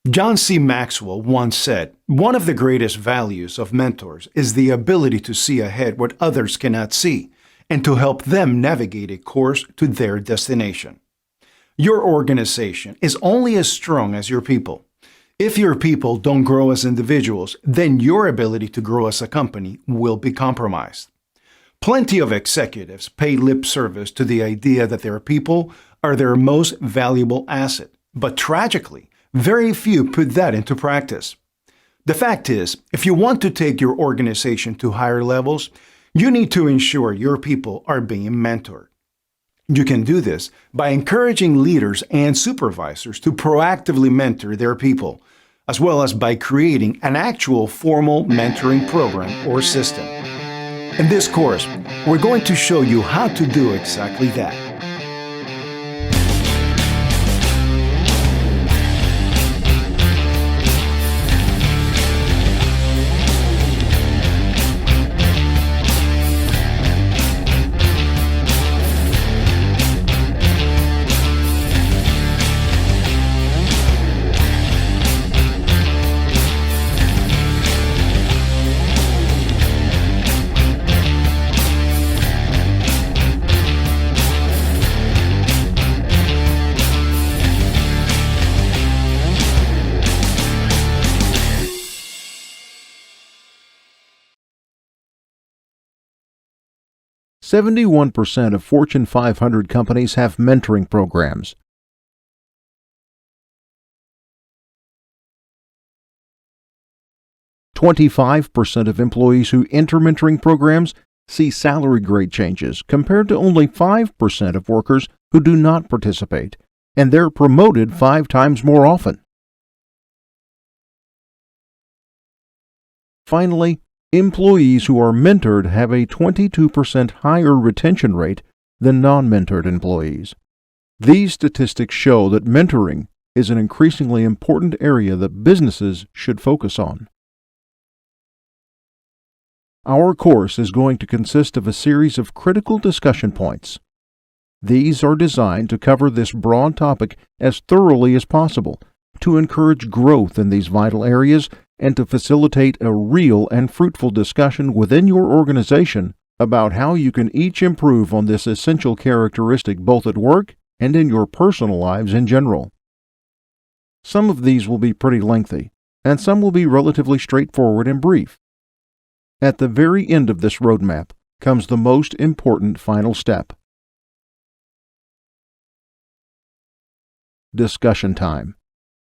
John C. Maxwell once said, "One of the greatest values of mentors is the ability to see ahead what others cannot see and to help them navigate a course to their destination." Your organization is only as strong as your people. If your people don't grow as individuals, then your ability to grow as a company will be compromised. Plenty of executives pay lip service to the idea that their people are their most valuable asset, but tragically, very few put that into practice. The fact is, if you want to take your organization to higher levels, you need to ensure your people are being mentored. You can do this by encouraging leaders and supervisors to proactively mentor their people, as well as by creating an actual formal mentoring program or system. In this course, we're going to show you how to do exactly that. "71% of Fortune 500 companies have mentoring programs. 25% of employees who enter mentoring programs see salary grade changes, compared to only 5% of workers who do not participate, and they're promoted 5 times more often. Finally, employees who are mentored have a 22% higher retention rate than non-mentored employees. These statistics show that mentoring is an increasingly important area that businesses should focus on. Our course is going to consist of a series of critical discussion points. These are designed to cover this broad topic as thoroughly as possible, to encourage growth in these vital areas and to facilitate a real and fruitful discussion within your organization about how you can each improve on this essential characteristic both at work and in your personal lives in general. Some of these will be pretty lengthy, and some will be relatively straightforward and brief. At the very end of this roadmap comes the most important final step: discussion time.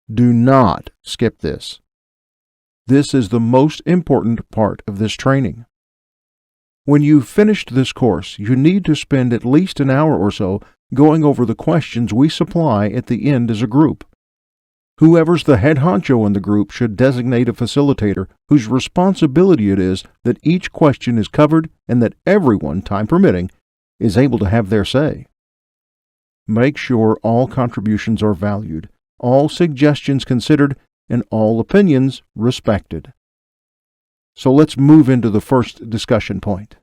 Do not skip this. This is the most important part of this training. When you've finished this course, you need to spend at least an hour or so going over the questions we supply at the end as a group. Whoever's the head honcho in the group should designate a facilitator whose responsibility it is that each question is covered and that everyone, time permitting, is able to have their say. Make sure all contributions are valued, all suggestions considered, and all opinions respected. So let's move into the first discussion point.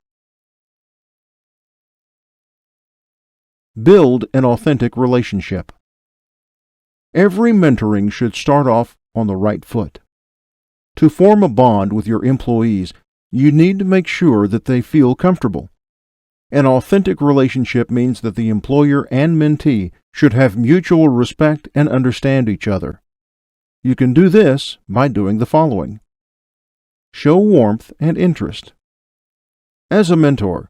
Build an authentic relationship. Every mentoring should start off on the right foot. To form a bond with your employees, you need to make sure that they feel comfortable. An authentic relationship means that the employer and mentee should have mutual respect and understand each other. You can do this by doing the following. Show warmth and interest. As a mentor,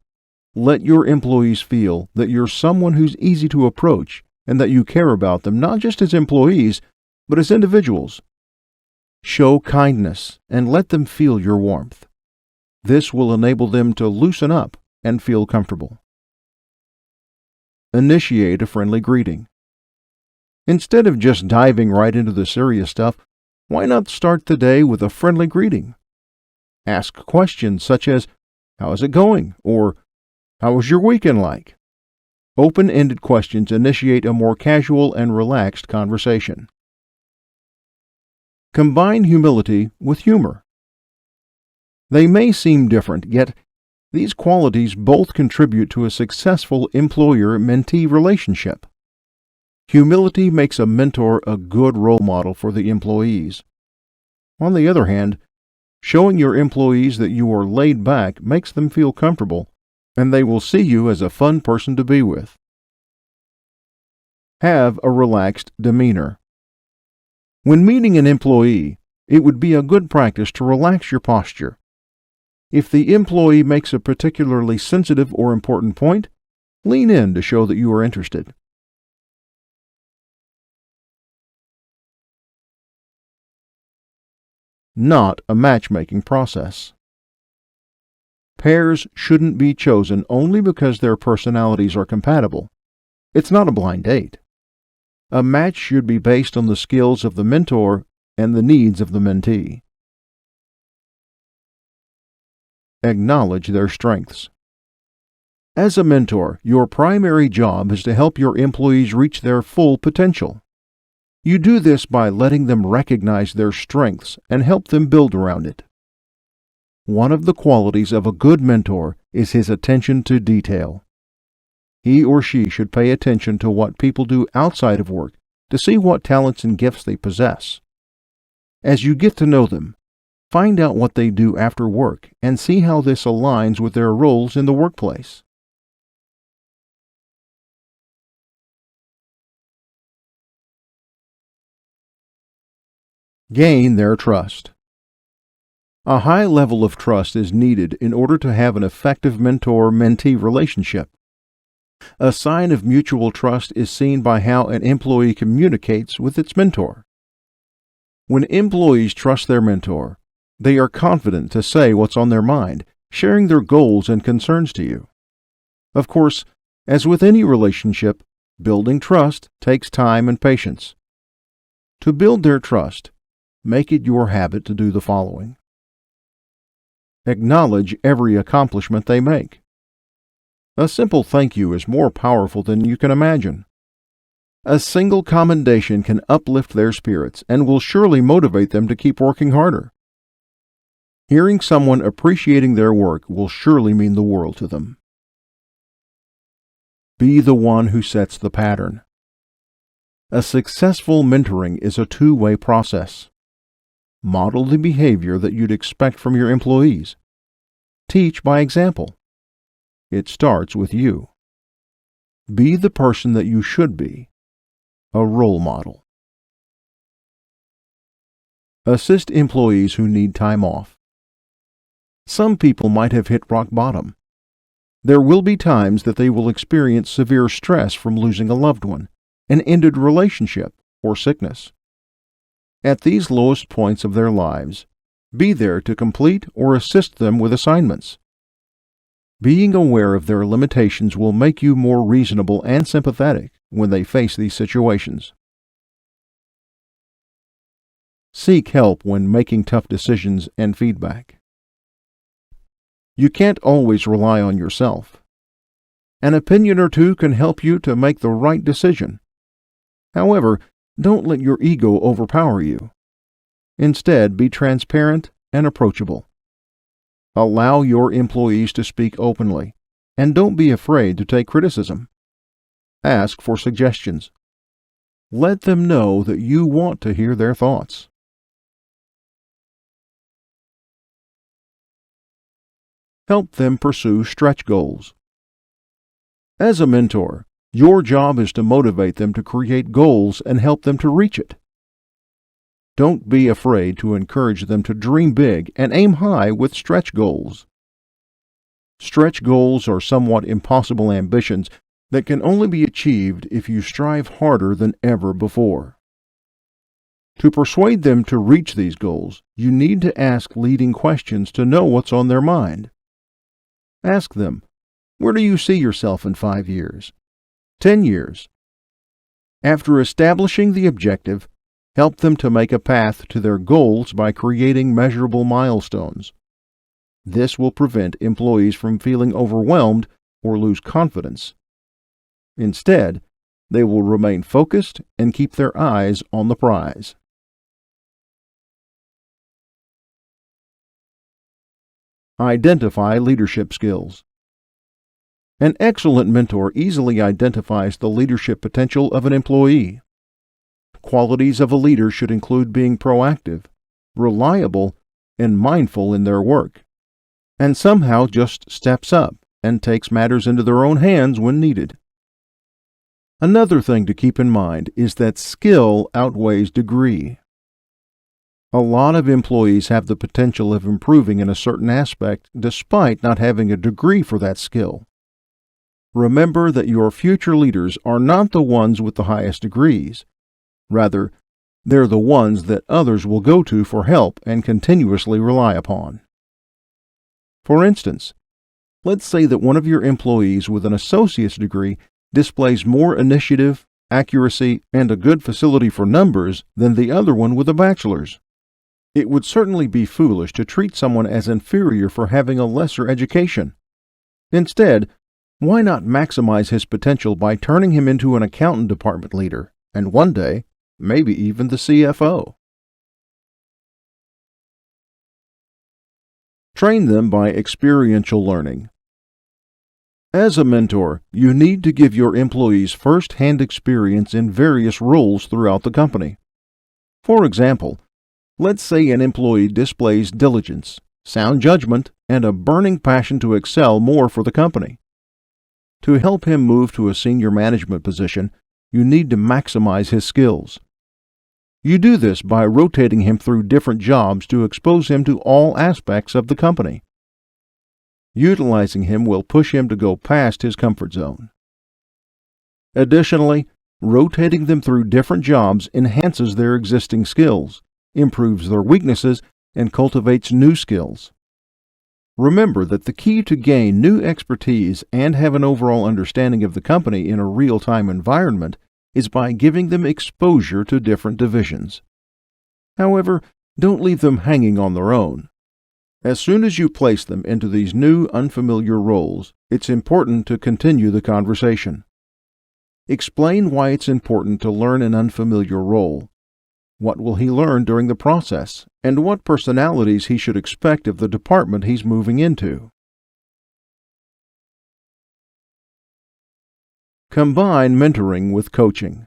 let your employees feel that you're someone who's easy to approach and that you care about them not just as employees, but as individuals. Show kindness and let them feel your warmth. This will enable them to loosen up and feel comfortable. Initiate a friendly greeting. Instead of just diving right into the serious stuff, why not start the day with a friendly greeting? Ask questions such as, "How is it going?" or "How was your weekend like?" Open-ended questions initiate a more casual and relaxed conversation. Combine humility with humor. They may seem different, yet these qualities both contribute to a successful employer-mentee relationship. Humility makes a mentor a good role model for the employees. On the other hand, showing your employees that you are laid back makes them feel comfortable, and they will see you as a fun person to be with. Have a relaxed demeanor. When meeting an employee, it would be a good practice to relax your posture. If the employee makes a particularly sensitive or important point, lean in to show that you are interested. Not a matchmaking process. Pairs shouldn't be chosen only because their personalities are compatible. It's not a blind date. A match should be based on the skills of the mentor and the needs of the mentee. Acknowledge their strengths. As a mentor, your primary job is to help your employees reach their full potential. You do this by letting them recognize their strengths and help them build around it. One of the qualities of a good mentor is his attention to detail. He or she should pay attention to what people do outside of work to see what talents and gifts they possess. As you get to know them, find out what they do after work and see how this aligns with their roles in the workplace. Gain their trust. A high level of trust is needed in order to have an effective mentor-mentee relationship. A sign of mutual trust is seen by how an employee communicates with its mentor. When employees trust their mentor, they are confident to say what's on their mind, sharing their goals and concerns to you. Of course, as with any relationship, building trust takes time and patience. To build their trust, make it your habit to do the following. Acknowledge every accomplishment they make. A simple thank you is more powerful than you can imagine. A single commendation can uplift their spirits and will surely motivate them to keep working harder. Hearing someone appreciating their work will surely mean the world to them. Be the one who sets the pattern. A successful mentoring is a two-way process. Model the behavior that you'd expect from your employees. Teach by example. It starts with you. Be the person that you should be, a role model. Assist employees who need time off. Some people might have hit rock bottom. There will be times that they will experience severe stress from losing a loved one, an ended relationship, or sickness. At these lowest points of their lives, be there to complete or assist them with assignments. Being aware of their limitations will make you more reasonable and sympathetic when they face these situations. Seek help when making tough decisions and feedback. You can't always rely on yourself. An opinion or two can help you to make the right decision. However, don't let your ego overpower you. Instead, be transparent and approachable. Allow your employees to speak openly, and don't be afraid to take criticism. Ask for suggestions. Let them know that you want to hear their thoughts. Help them pursue stretch goals. As a mentor, your job is to motivate them to create goals and help them to reach it. Don't be afraid to encourage them to dream big and aim high with stretch goals. Stretch goals are somewhat impossible ambitions that can only be achieved if you strive harder than ever before. To persuade them to reach these goals, you need to ask leading questions to know what's on their mind. Ask them, where do you see yourself in 5 years? 10 years? After establishing the objective, help them to make a path to their goals by creating measurable milestones. This will prevent employees from feeling overwhelmed or lose confidence. Instead, they will remain focused and keep their eyes on the prize. Identify leadership skills. An excellent mentor easily identifies the leadership potential of an employee. Qualities of a leader should include being proactive, reliable, and mindful in their work, and somehow just steps up and takes matters into their own hands when needed. Another thing to keep in mind is that skill outweighs degree. A lot of employees have the potential of improving in a certain aspect despite not having a degree for that skill. Remember that your future leaders are not the ones with the highest degrees. Rather, they're the ones that others will go to for help and continuously rely upon. For instance, let's say that one of your employees with an associate's degree displays more initiative, accuracy, and a good facility for numbers than the other one with a bachelor's. It would certainly be foolish to treat someone as inferior for having a lesser education. Instead, why not maximize his potential by turning him into an accountant department leader, and one day, maybe even the CFO? Train them by experiential learning. As a mentor, you need to give your employees first-hand experience in various roles throughout the company. For example, let's say an employee displays diligence, sound judgment, and a burning passion to excel more for the company. To help him move to a senior management position, you need to maximize his skills. You do this by rotating him through different jobs to expose him to all aspects of the company. Utilizing him will push him to go past his comfort zone. Additionally, rotating them through different jobs enhances their existing skills, improves their weaknesses, and cultivates new skills. Remember that the key to gain new expertise and have an overall understanding of the company in a real-time environment is by giving them exposure to different divisions. However, don't leave them hanging on their own. As soon as you place them into these new, unfamiliar roles, it's important to continue the conversation. Explain why it's important to learn an unfamiliar role. What will he learn during the process, and what personalities he should expect of the department he's moving into. Combine mentoring with coaching.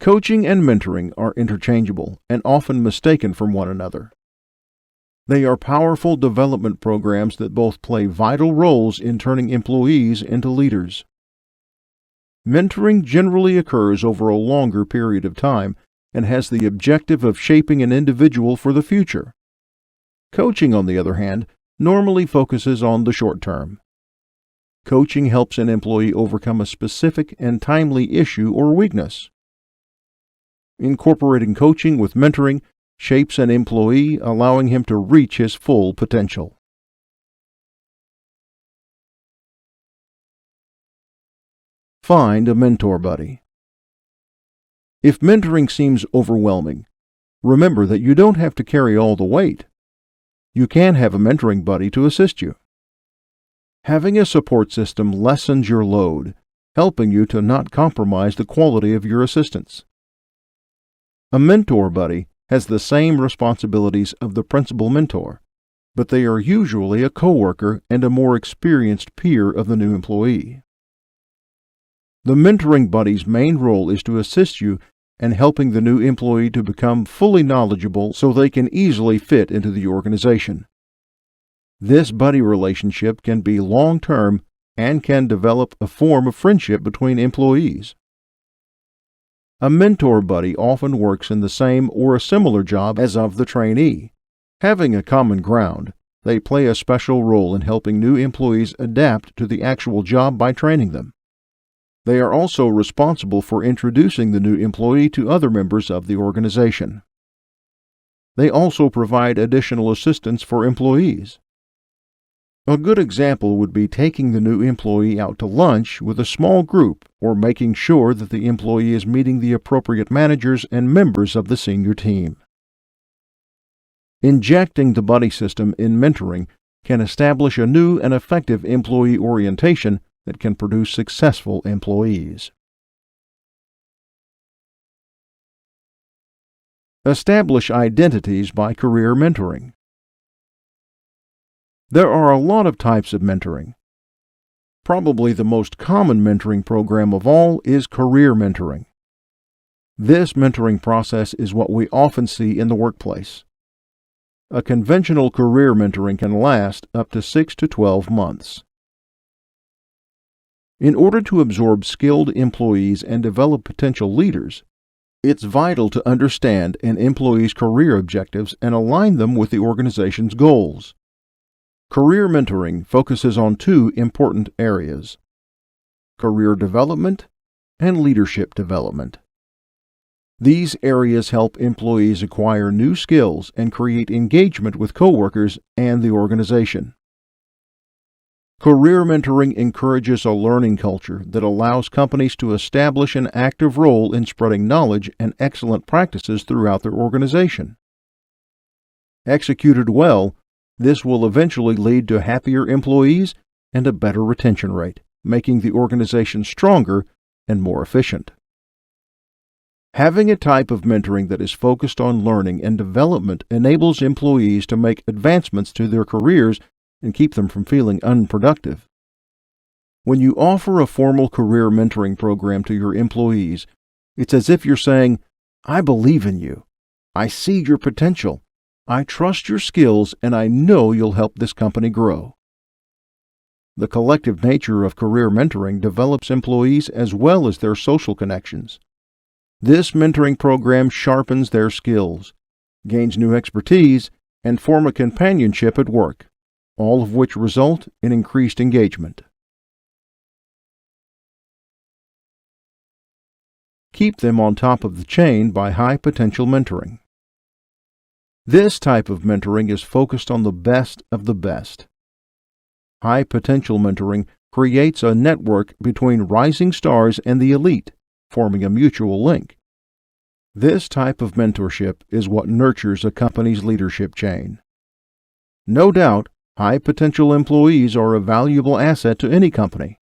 Coaching and mentoring are interchangeable and often mistaken from one another. They are powerful development programs that both play vital roles in turning employees into leaders. Mentoring generally occurs over a longer period of time and has the objective of shaping an individual for the future. Coaching, on the other hand, normally focuses on the short term. Coaching helps an employee overcome a specific and timely issue or weakness. Incorporating coaching with mentoring shapes an employee, allowing him to reach his full potential. Find a mentor buddy. If mentoring seems overwhelming, remember that you don't have to carry all the weight. You can have a mentoring buddy to assist you. Having a support system lessens your load, helping you to not compromise the quality of your assistance. A mentor buddy has the same responsibilities of the principal mentor, but they are usually a coworker and a more experienced peer of the new employee. The mentoring buddy's main role is to assist you in helping the new employee to become fully knowledgeable so they can easily fit into the organization. This buddy relationship can be long-term and can develop a form of friendship between employees. A mentor buddy often works in the same or a similar job as of the trainee. Having a common ground, they play a special role in helping new employees adapt to the actual job by training them. They are also responsible for introducing the new employee to other members of the organization. They also provide additional assistance for employees. A good example would be taking the new employee out to lunch with a small group or making sure that the employee is meeting the appropriate managers and members of the senior team. Injecting the buddy system in mentoring can establish a new and effective employee orientation that can produce successful employees. Establish identities by career mentoring. There are a lot of types of mentoring. Probably the most common mentoring program of all is career mentoring. This mentoring process is what we often see in the workplace. A conventional career mentoring can last up to 6 to 12 months. In order to absorb skilled employees and develop potential leaders, it's vital to understand an employee's career objectives and align them with the organization's goals. Career mentoring focuses on two important areas: career development and leadership development. These areas help employees acquire new skills and create engagement with coworkers and the organization. Career mentoring encourages a learning culture that allows companies to establish an active role in spreading knowledge and excellent practices throughout their organization. Executed well, this will eventually lead to happier employees and a better retention rate, making the organization stronger and more efficient. Having a type of mentoring that is focused on learning and development enables employees to make advancements to their careers and keep them from feeling unproductive. When you offer a formal career mentoring program to your employees, it's as if you're saying, "I believe in you. I see your potential. I trust your skills, and I know you'll help this company grow." The collective nature of career mentoring develops employees as well as their social connections. This mentoring program sharpens their skills, gains new expertise, and form a companionship at work, all of which result in increased engagement. Keep them on top of the chain by high-potential mentoring. This type of mentoring is focused on the best of the best. High-potential mentoring creates a network between rising stars and the elite, forming a mutual link. This type of mentorship is what nurtures a company's leadership chain. No doubt, high-potential employees are a valuable asset to any company.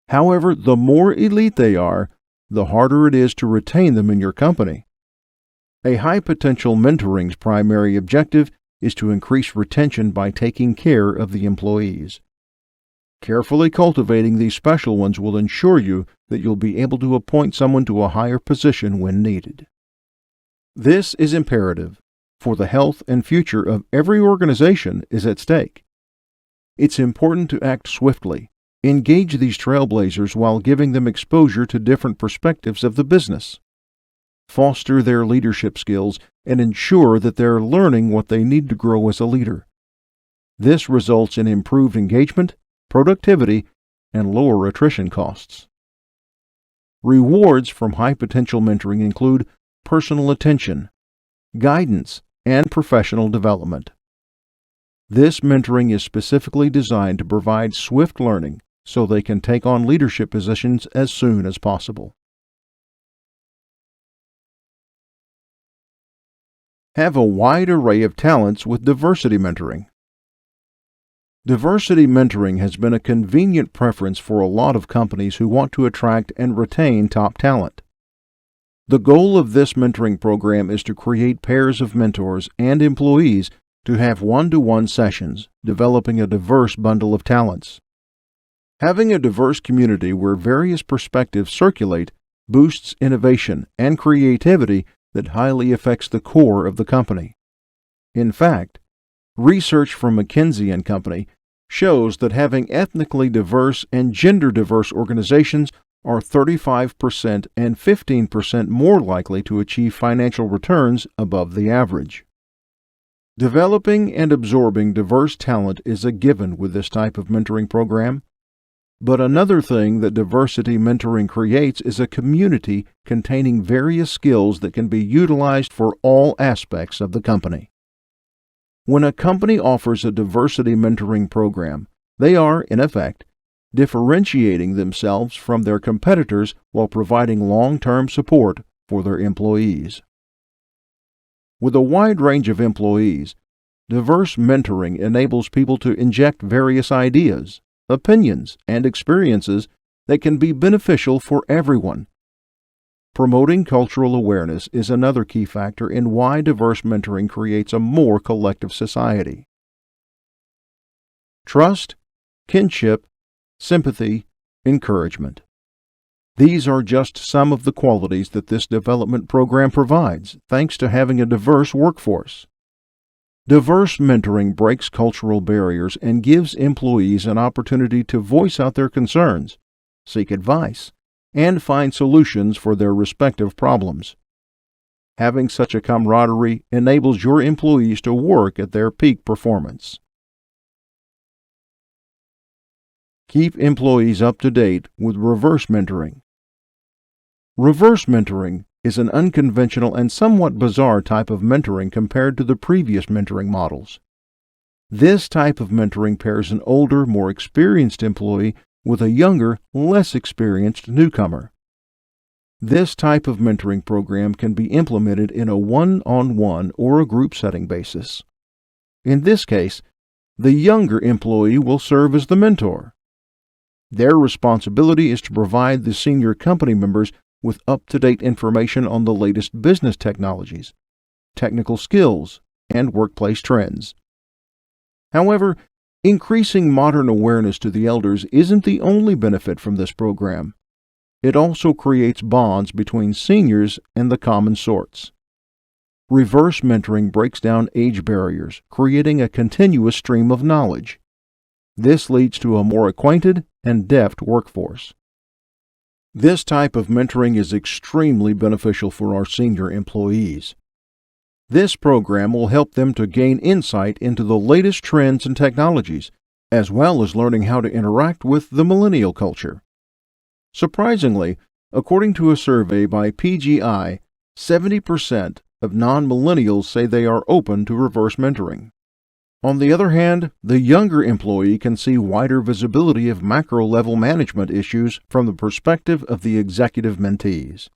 However, the more elite they are, the harder it is to retain them in your company. A high-potential mentoring's primary objective is to increase retention by taking care of the employees. Carefully cultivating these special ones will ensure you that you'll be able to appoint someone to a higher position when needed. This is imperative, for the health and future of every organization is at stake. It's important to act swiftly, engage these trailblazers while giving them exposure to different perspectives of the business. Foster their leadership skills and ensure that they're learning what they need to grow as a leader. This results in improved engagement, productivity, and lower attrition costs. Rewards from high-potential mentoring include personal attention, guidance, and professional development. This mentoring is specifically designed to provide swift learning so they can take on leadership positions as soon as possible. Have a wide array of talents with diversity mentoring. Diversity mentoring has been a convenient preference for a lot of companies who want to attract and retain top talent. The goal of this mentoring program is to create pairs of mentors and employees to have one-to-one sessions, developing a diverse bundle of talents. Having a diverse community where various perspectives circulate boosts innovation and creativity that highly affects the core of the company. In fact, research from McKinsey & Company shows that having ethnically diverse and gender-diverse organizations are 35% and 15% more likely to achieve financial returns above the average. Developing and absorbing diverse talent is a given with this type of mentoring program. But another thing that diversity mentoring creates is a community containing various skills that can be utilized for all aspects of the company. When a company offers a diversity mentoring program, they are, in effect, differentiating themselves from their competitors while providing long-term support for their employees. With a wide range of employees, diverse mentoring enables people to inject various ideas, opinions, and experiences that can be beneficial for everyone. Promoting cultural awareness is another key factor in why diverse mentoring creates a more collective society. Trust, kinship, sympathy, encouragement. These are just some of the qualities that this development program provides, thanks to having a diverse workforce. Diverse mentoring breaks cultural barriers and gives employees an opportunity to voice out their concerns, seek advice, and find solutions for their respective problems. Having such a camaraderie enables your employees to work at their peak performance. Keep employees up to date with reverse mentoring. Reverse mentoring is an unconventional and somewhat bizarre type of mentoring compared to the previous mentoring models. This type of mentoring pairs an older, more experienced employee with a younger, less experienced newcomer. This type of mentoring program can be implemented in a one-on-one or a group setting basis. In this case, the younger employee will serve as the mentor. Their responsibility is to provide the senior company members with up-to-date information on the latest business technologies, technical skills, and workplace trends. However, increasing modern awareness to the elders isn't the only benefit from this program. It also creates bonds between seniors and the common sorts. Reverse mentoring breaks down age barriers, creating a continuous stream of knowledge. This leads to a more acquainted and deft workforce. This type of mentoring is extremely beneficial for our senior employees. This program will help them to gain insight into the latest trends and technologies, as well as learning how to interact with the millennial culture. Surprisingly, according to a survey by PGI, 70% of non-millennials say they are open to reverse mentoring. On the other hand, the younger employee can see wider visibility of macro-level management issues from the perspective of the executive mentees.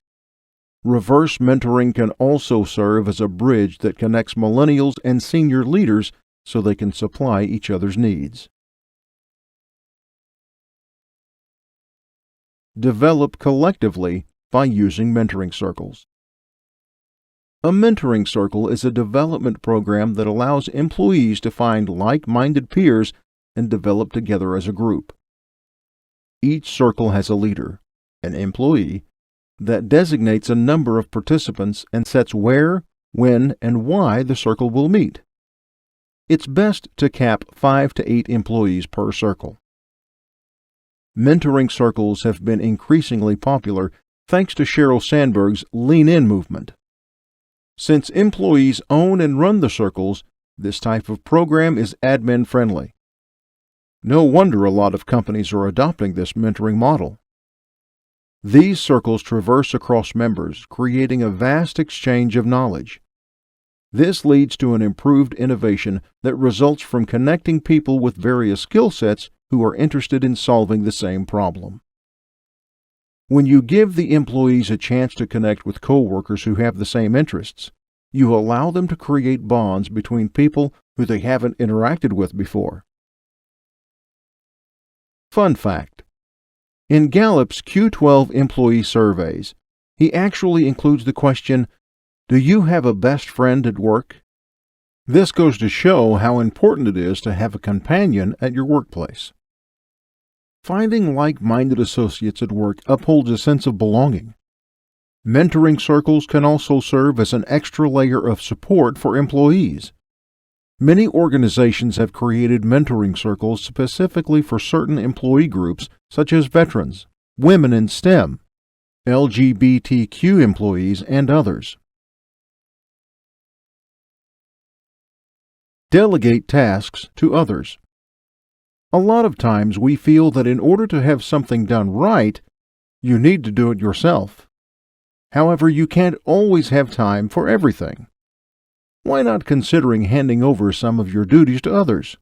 Reverse mentoring can also serve as a bridge that connects millennials and senior leaders so they can supply each other's needs. Develop collectively by using mentoring circles. A mentoring circle is a development program that allows employees to find like-minded peers and develop together as a group. Each circle has a leader, an employee, that designates a number of participants and sets where, when, and why the circle will meet. It's best to cap 5 to 8 employees per circle. Mentoring circles have been increasingly popular thanks to Sheryl Sandberg's Lean In movement. Since employees own and run the circles, this type of program is admin-friendly. No wonder a lot of companies are adopting this mentoring model. These circles traverse across members, creating a vast exchange of knowledge. This leads to an improved innovation that results from connecting people with various skill sets who are interested in solving the same problem. When you give the employees a chance to connect with coworkers who have the same interests, you allow them to create bonds between people who they haven't interacted with before. Fun fact: in Gallup's Q12 employee surveys, he actually includes the question, "Do you have a best friend at work?" This goes to show how important it is to have a companion at your workplace. Finding like-minded associates at work upholds a sense of belonging. Mentoring circles can also serve as an extra layer of support for employees. Many organizations have created mentoring circles specifically for certain employee groups such as veterans, women in STEM, LGBTQ employees, and others. Delegate tasks to others. A lot of times we feel that in order to have something done right, you need to do it yourself. However, you can't always have time for everything. Why not considering handing over some of your duties to others?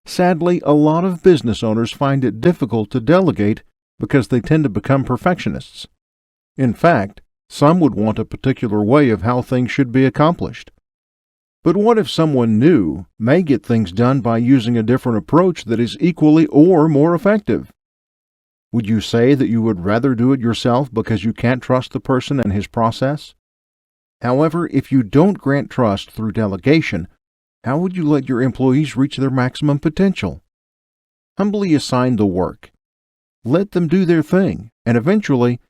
Sadly, a lot of business owners find it difficult to delegate because they tend to become perfectionists. In fact, some would want a particular way of how things should be accomplished. But what if someone new may get things done by using a different approach that is equally or more effective? Would you say that you would rather do it yourself because you can't trust the person and his process? However, if you don't grant trust through delegation, how would you let your employees reach their maximum potential? Humbly assign the work. Let them do their thing, and eventually,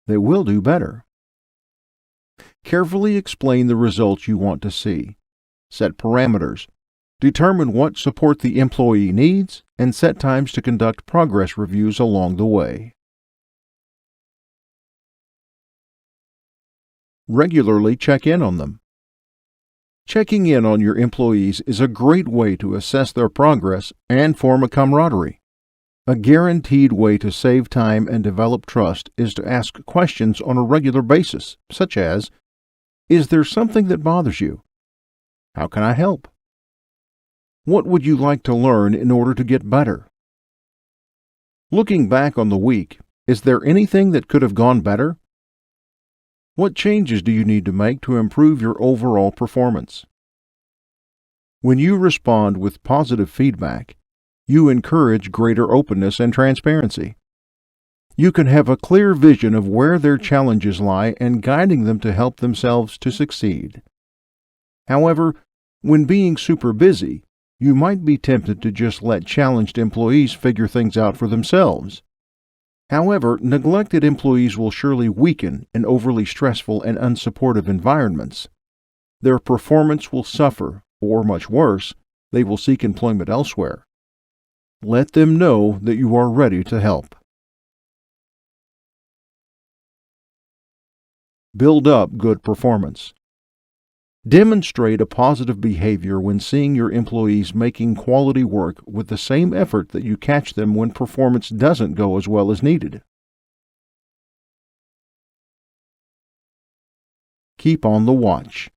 they will do better. Carefully explain the results you want to see. Set parameters. Determine what support the employee needs, and set times to conduct progress reviews along the way. Regularly check in on them. Checking in on your employees is a great way to assess their progress and form a camaraderie. A guaranteed way to save time and develop trust is to ask questions on a regular basis, such as, "Is there something that bothers you? How can I help? What would you like to learn in order to get better? Looking back on the week, is there anything that could have gone better? What changes do you need to make to improve your overall performance?" When you respond with positive feedback, you encourage greater openness and transparency. You can have a clear vision of where their challenges lie and guiding them to help themselves to succeed. However, when being super busy, you might be tempted to just let challenged employees figure things out for themselves. However, neglected employees will surely weaken in overly stressful and unsupportive environments. Their performance will suffer, or much worse, they will seek employment elsewhere. Let them know that you are ready to help. Build up good performance. Demonstrate a positive behavior when seeing your employees making quality work with the same effort that you catch them when performance doesn't go as well as needed. Keep on the watch.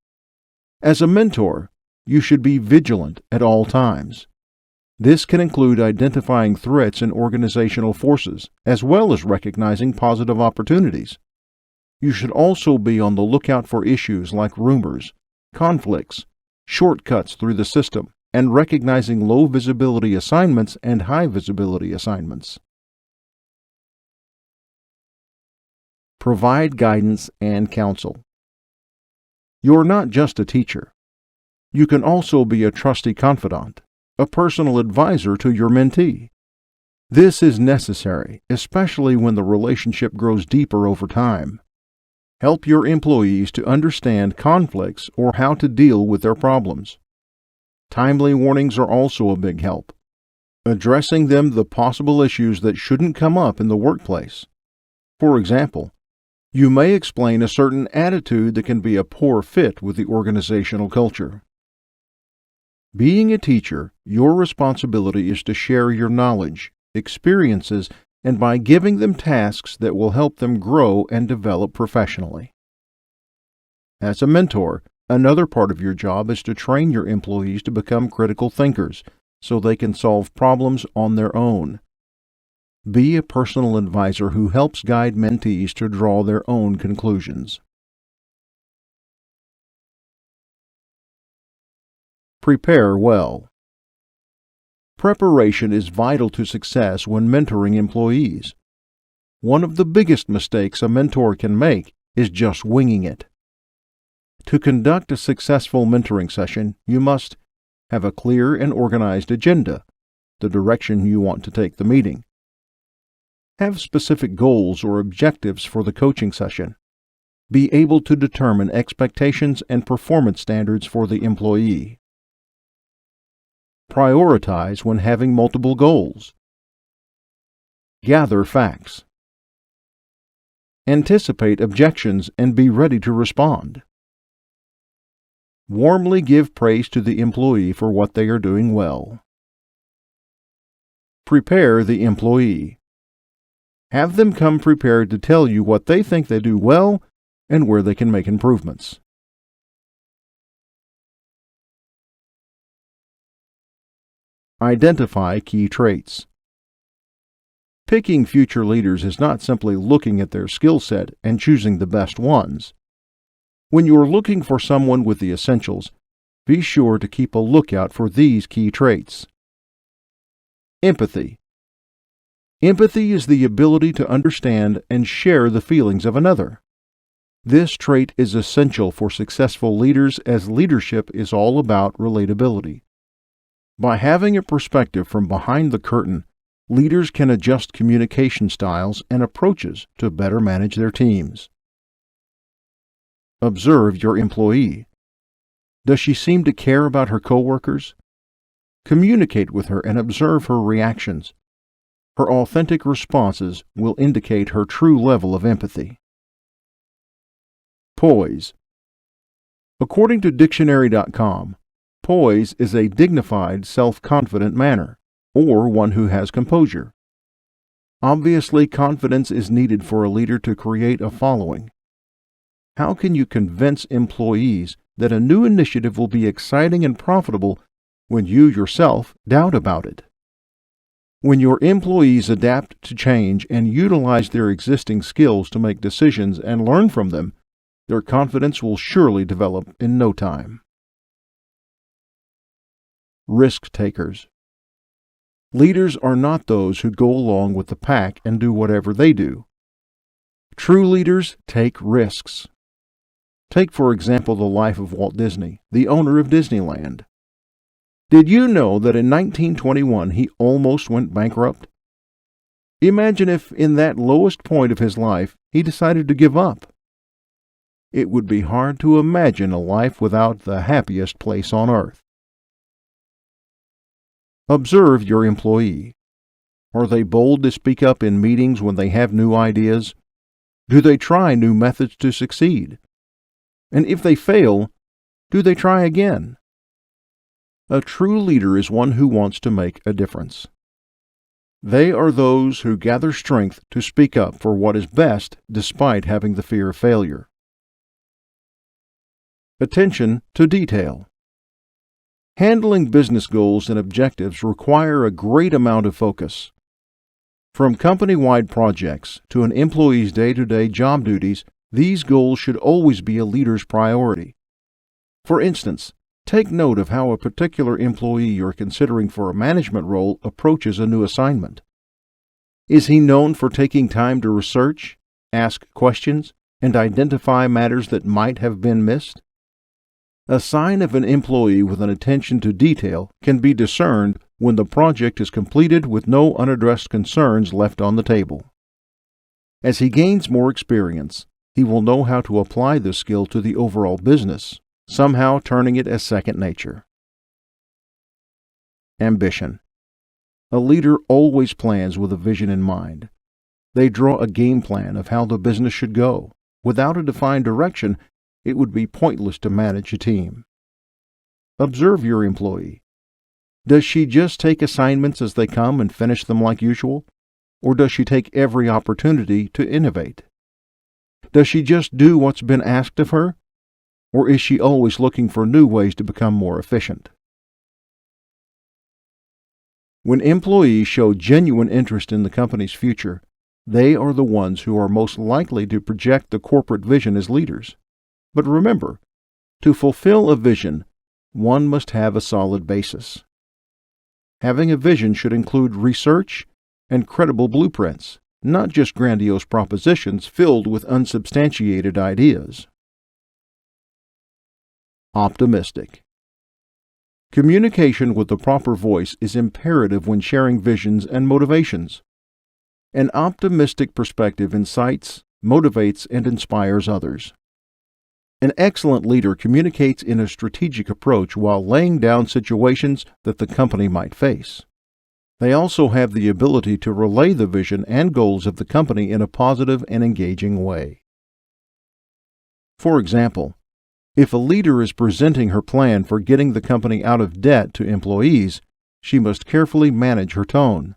As a mentor, you should be vigilant at all times. This can include identifying threats in organizational forces, as well as recognizing positive opportunities. You should also be on the lookout for issues like rumors, conflicts, shortcuts through the system, and recognizing low visibility assignments and high visibility assignments. Provide guidance and counsel. You're not just a teacher. You can also be a trusty confidant, a personal advisor to your mentee. This is necessary, especially when the relationship grows deeper over time. Help your employees to understand conflicts or how to deal with their problems. Timely warnings are also a big help. Addressing the possible issues that shouldn't come up in the workplace. For example, you may explain a certain attitude that can be a poor fit with the organizational culture. Being a teacher, your responsibility is to share your knowledge, experiences, and by giving them tasks that will help them grow and develop professionally. As a mentor, another part of your job is to train your employees to become critical thinkers so they can solve problems on their own. Be a personal advisor who helps guide mentees to draw their own conclusions. Prepare well. Preparation is vital to success when mentoring employees. One of the biggest mistakes a mentor can make is just winging it. To conduct a successful mentoring session, you must have a clear and organized agenda, the direction you want to take the meeting. Have specific goals or objectives for the coaching session. Be able to determine expectations and performance standards for the employee. Prioritize when having multiple goals. Gather facts. Anticipate objections and be ready to respond. Warmly give praise to the employee for what they are doing well. Prepare the employee. Have them come prepared to tell you what they think they do well and where they can make improvements. Identify key traits. Picking future leaders is not simply looking at their skill set and choosing the best ones. When you are looking for someone with the essentials, be sure to keep a lookout for these key traits. Empathy. Empathy is the ability to understand and share the feelings of another. This trait is essential for successful leaders as leadership is all about relatability. By having a perspective from behind the curtain, Leaders can adjust communication styles and approaches to better manage their teams. Observe your employee. Does she seem to care about her coworkers? Communicate with her and observe her reactions. Her authentic responses will indicate her true level of empathy. Poise. According to dictionary.com, poise is a dignified, self-confident manner, or one who has composure. Obviously, confidence is needed for a leader to create a following. How can you convince employees that a new initiative will be exciting and profitable when you yourself doubt about it? When your employees adapt to change and utilize their existing skills to make decisions and learn from them, their confidence will surely develop in no time. Risk takers. Leaders are not those who go along with the pack and do whatever they do. True leaders take risks. Take, for example, the life of Walt Disney, the owner of Disneyland. Did you know that in 1921 he almost went bankrupt? Imagine if, in that lowest point of his life, he decided to give up. It would be hard to imagine a life without the happiest place on earth. Observe your employee. Are they bold to speak up in meetings when they have new ideas? Do they try new methods to succeed? And if they fail, do they try again? A true leader is one who wants to make a difference. They are those who gather strength to speak up for what is best despite having the fear of failure. Attention to detail. Handling business goals and objectives require a great amount of focus. From company-wide projects to an employee's day-to-day job duties, these goals should always be a leader's priority. For instance, take note of how a particular employee you're considering for a management role approaches a new assignment. Is he known for taking time to research, ask questions, and identify matters that might have been missed? A sign of an employee with an attention to detail can be discerned when the project is completed with no unaddressed concerns left on the table. As he gains more experience, he will know how to apply this skill to the overall business, somehow turning it as second nature. Ambition. A leader always plans with a vision in mind. They draw a game plan of how the business should go. Without a defined direction, it would be pointless to manage a team. Observe your employee. Does she just take assignments as they come and finish them like usual? Or does she take every opportunity to innovate? Does she just do what's been asked of her? Or is she always looking for new ways to become more efficient? When employees show genuine interest in the company's future, they are the ones who are most likely to project the corporate vision as leaders. But remember, to fulfill a vision, one must have a solid basis. Having a vision should include research and credible blueprints, not just grandiose propositions filled with unsubstantiated ideas. Optimistic. Communication with the proper voice is imperative when sharing visions and motivations. An optimistic perspective incites, motivates, and inspires others. An excellent leader communicates in a strategic approach while laying down situations that the company might face. They also have the ability to relay the vision and goals of the company in a positive and engaging way. For example, if a leader is presenting her plan for getting the company out of debt to employees, she must carefully manage her tone.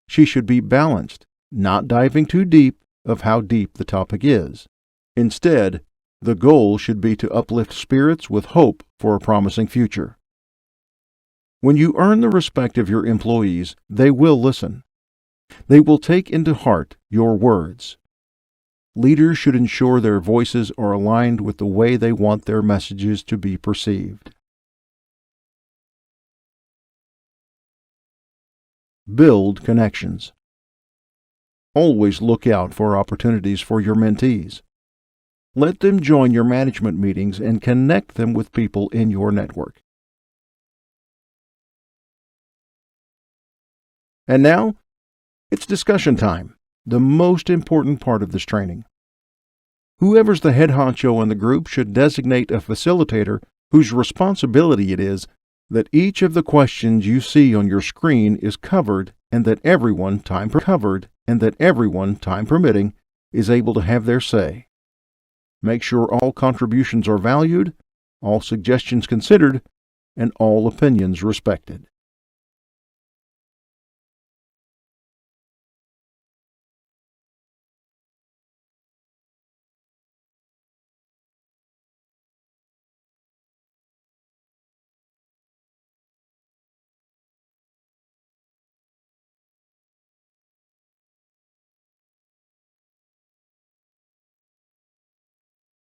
She should be balanced, not diving too deep of how deep the topic is. Instead, the goal should be to uplift spirits with hope for a promising future. When you earn the respect of your employees, they will listen. They will take into heart your words. Leaders should ensure their voices are aligned with the way they want their messages to be perceived. Build connections. Always look out for opportunities for your mentees. Let them join your management meetings and connect them with people in your network. And now, It's discussion time, the most important part of this training. Whoever's the head honcho in the group should designate a facilitator whose responsibility it is that each of the questions you see on your screen is covered and that everyone, time permitting, is able to have their say. Make sure all contributions are valued, all suggestions considered, and all opinions respected.